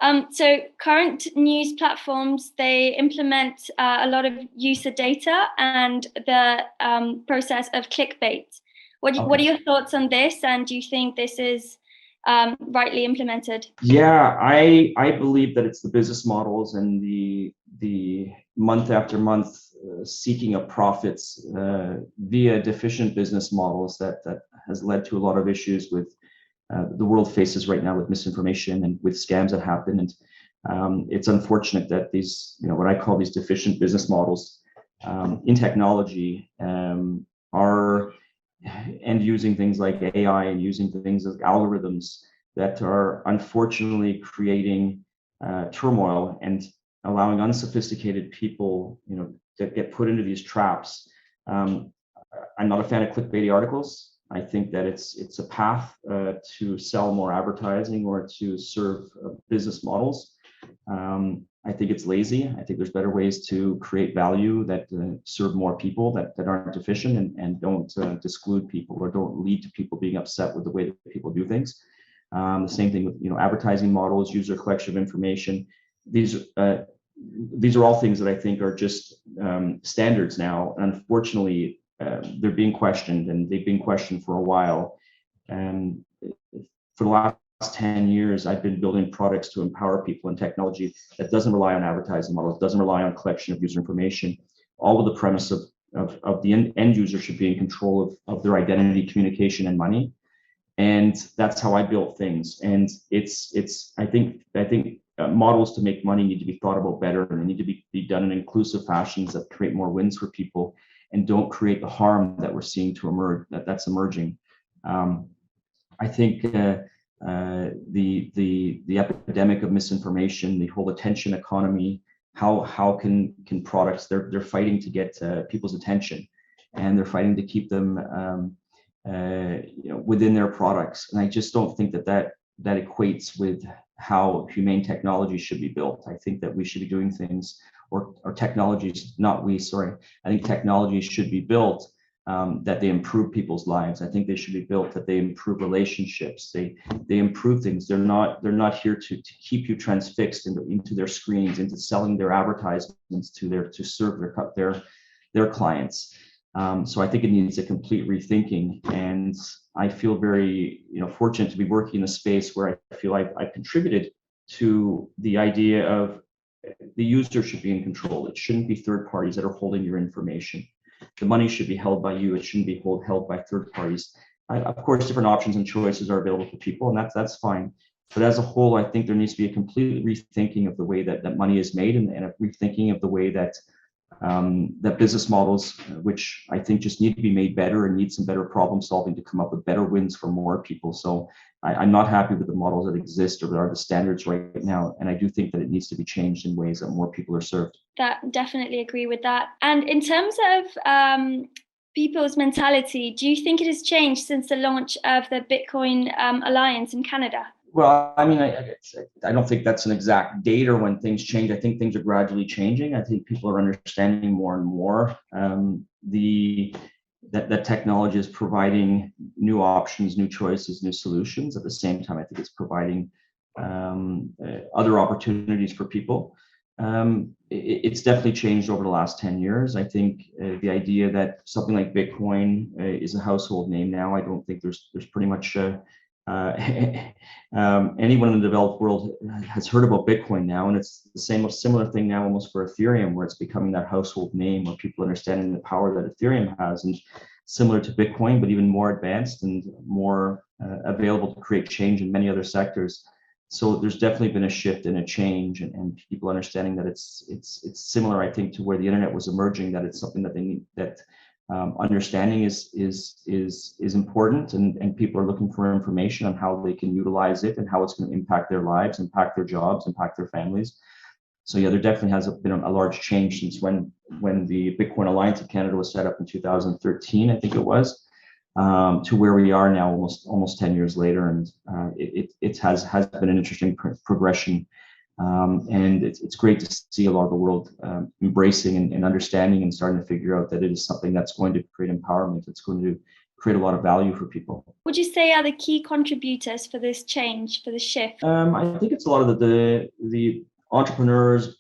So current news platforms, they implement a lot of user data and the process of clickbait. What are your thoughts on this? And do you think this is rightly implemented? Yeah, I believe that it's the business models and the month after month seeking of profits via deficient business models that has led to a lot of issues with the world faces right now with misinformation and with scams that happen. And it's unfortunate that these, what I call these deficient business models in technology are, and using things like AI and using things like algorithms that are unfortunately creating turmoil and allowing unsophisticated people, that get put into these traps. I'm not a fan of clickbaity articles. I think that it's a path to sell more advertising or to serve business models. I think it's lazy. I think there's better ways to create value that serve more people that aren't deficient and don't exclude people or don't lead to people being upset with the way that people do things. The same thing with advertising models, user collection of information. These are all things that I think are just standards now. Unfortunately, they're being questioned, and they've been questioned for a while. And for the last 10 years, I've been building products to empower people in technology that doesn't rely on advertising models, doesn't rely on collection of user information, all with the premise of the end user should be in control of their identity, communication, and money. And that's how I built things. And I think models to make money need to be thought about better, and they need to be done in inclusive fashions that create more wins for people and don't create the harm that we're seeing to emerge, that's emerging. I think the epidemic of misinformation, the whole attention economy, how can products, they're fighting to get people's attention, and they're fighting to keep them within their products. And I just don't think that equates with how humane technology should be built. I think that we should be doing things, or technologies, not we, sorry. I think technologies should be built that they improve people's lives. I think they should be built that they improve relationships. They improve things. They're not here to keep you transfixed into their screens, into selling their advertisements to serve their clients. So I think it needs a complete rethinking, and I feel very fortunate to be working in a space where I feel I've contributed to the idea of the user should be in control. It shouldn't be third parties that are holding your information. The money should be held by you. It shouldn't be held by third parties. Of course, different options and choices are available to people, and that's fine. But as a whole, I think there needs to be a complete rethinking of the way that money is made, and a rethinking of the way that business models, which I think just need to be made better and need some better problem solving to come up with better wins for more people. So I'm not happy with the models that exist or that are the standards right now. And I do think that it needs to be changed in ways that more people are served. That definitely agree with that. And in terms of people's mentality, do you think it has changed since the launch of the Bitcoin Alliance in Canada? Well, I mean, I don't think that's an exact date or when things change. I think things are gradually changing. I think people are understanding more and more that technology is providing new options, new choices, new solutions. At the same time, I think it's providing other opportunities for people. It's definitely changed over the last 10 years. I think the idea that something like Bitcoin is a household name now, I don't think there's pretty much anyone in the developed world has heard about Bitcoin now, and it's the similar thing now almost for Ethereum, where it's becoming that household name, where people understanding the power that Ethereum has, and similar to Bitcoin, but even more advanced and more available to create change in many other sectors. So there's definitely been a shift and a change, and people understanding that it's similar, I think, to where the internet was emerging, that it's something that they need, that understanding is important, and people are looking for information on how they can utilize it and how it's going to impact their lives, impact their jobs, impact their families. So yeah, there definitely has been a large change since when the Bitcoin Alliance of Canada was set up in 2013, I think it was, to where we are now, almost 10 years later, and it has been an interesting progression. And it's great to see a lot of the world embracing and understanding and starting to figure out that it is something that's going to create empowerment. It's going to create a lot of value for people. Would you say are the key contributors for this change, for the shift? I think it's a lot of the entrepreneurs,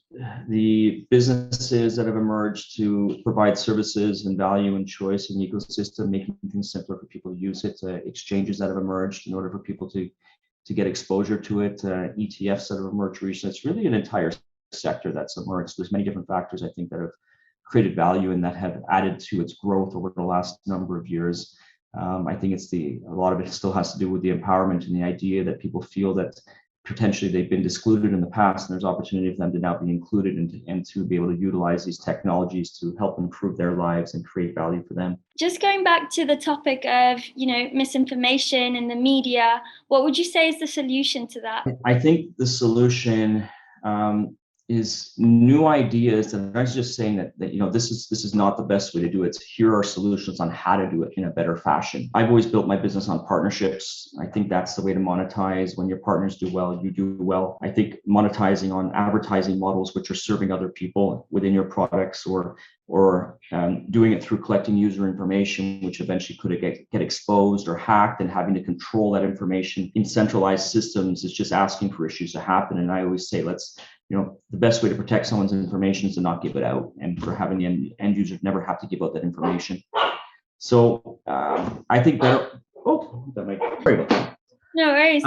the businesses that have emerged to provide services and value and choice in the ecosystem, making things simpler for people to use it, exchanges that have emerged in order for people to get exposure to it, ETFs that have emerged recently. It's really an entire sector that's emerged. There's many different factors, I think, that have created value and that have added to its growth over the last number of years. I think a lot of it still has to do with the empowerment and the idea that people feel that potentially they've been excluded in the past, and there's opportunity for them to now be included and to be able to utilize these technologies to help improve their lives and create value for them. Just going back to the topic of, misinformation in the media, what would you say is the solution to that? I think the solution is new ideas, and I was just saying that this is not the best way to do it. Here are solutions on how to do it in a better fashion. I've always built my business on partnerships. I think that's the way to monetize. When your partners do well, you do well. I think monetizing on advertising models which are serving other people within your products, or doing it through collecting user information, which eventually could get exposed or hacked, and having to control that information in centralized systems is just asking for issues to happen. And I always say, the best way to protect someone's information is to not give it out, and for having the end user never have to give out that information. So I think better. Oh, that might. Sorry about that. No worries.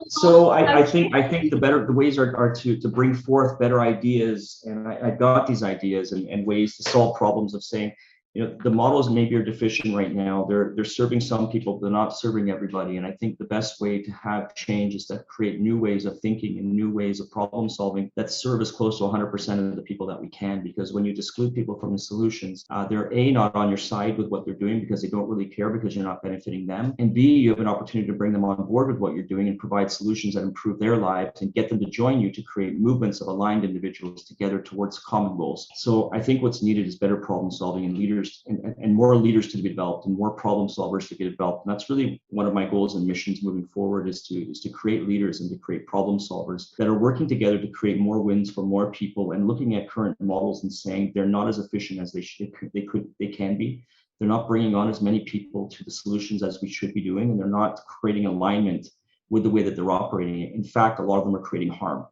So I think the ways are to bring forth better ideas, and I've got these ideas and ways to solve problems of saying, the models maybe are deficient right now. They're serving some people, they're not serving everybody. And I think the best way to have change is to create new ways of thinking and new ways of problem solving that serve as close to 100% of the people that we can. Because when you exclude people from the solutions, they're not on your side with what they're doing because they don't really care, because you're not benefiting them. And B, you have an opportunity to bring them on board with what you're doing and provide solutions that improve their lives and get them to join you to create movements of aligned individuals together towards common goals. So I think what's needed is better problem solving and leaders and more leaders to be developed and more problem solvers to get developed. And that's really one of my goals and missions moving forward, is to create leaders and to create problem solvers that are working together to create more wins for more people, and looking at current models and saying they're not as efficient as they can be. They're not bringing on as many people to the solutions as we should be doing, and they're not creating alignment with the way that they're operating. In fact, a lot of them are creating harm.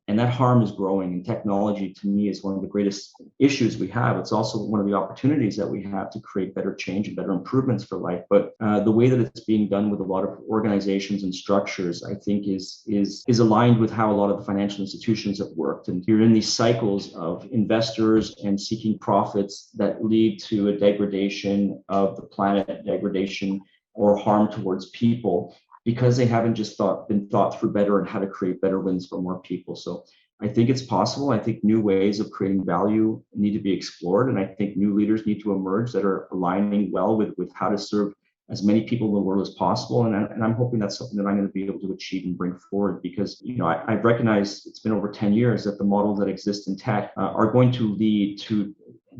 And that harm is growing. And technology, to me, is one of the greatest issues we have. It's also one of the opportunities that we have to create better change and better improvements for life. But the way that it's being done with a lot of organizations and structures, I think is aligned with how a lot of the financial institutions have worked. And you're in these cycles of investors and seeking profits that lead to a degradation of the planet, degradation or harm towards people, because they haven't just been thought through better and how to create better wins for more people. So I think it's possible. I think new ways of creating value need to be explored. And I think new leaders need to emerge that are aligning well with how to serve as many people in the world as possible. And I'm hoping that's something that I'm going to be able to achieve and bring forward, because I've recognized it's been over 10 years that the models that exist in tech are going to lead to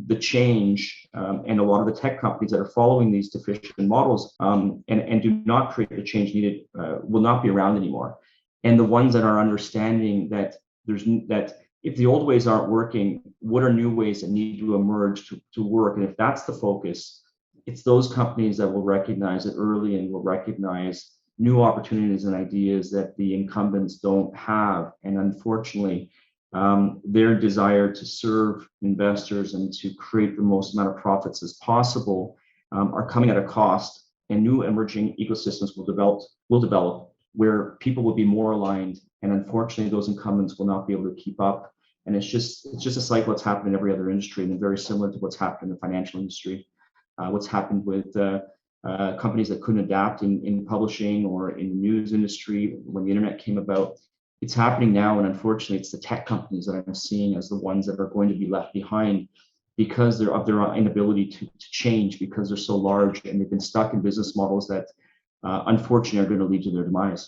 the change, and a lot of the tech companies that are following these deficient models and do not create the change needed will not be around anymore. And the ones that are understanding that if the old ways aren't working, what are new ways that need to emerge to work? And if that's the focus, it's those companies that will recognize it early and will recognize new opportunities and ideas that the incumbents don't have. And unfortunately, their desire to serve investors and to create the most amount of profits as possible are coming at a cost, and new emerging ecosystems will develop where people will be more aligned, and unfortunately those incumbents will not be able to keep up. And it's just a cycle that's happened in every other industry, and very similar to what's happened in the financial industry, what's happened with companies that couldn't adapt in publishing or in the news industry when the internet came about. It's happening now, and unfortunately, it's the tech companies that I'm seeing as the ones that are going to be left behind because of their inability to change, because they're so large and they've been stuck in business models that unfortunately are going to lead to their demise.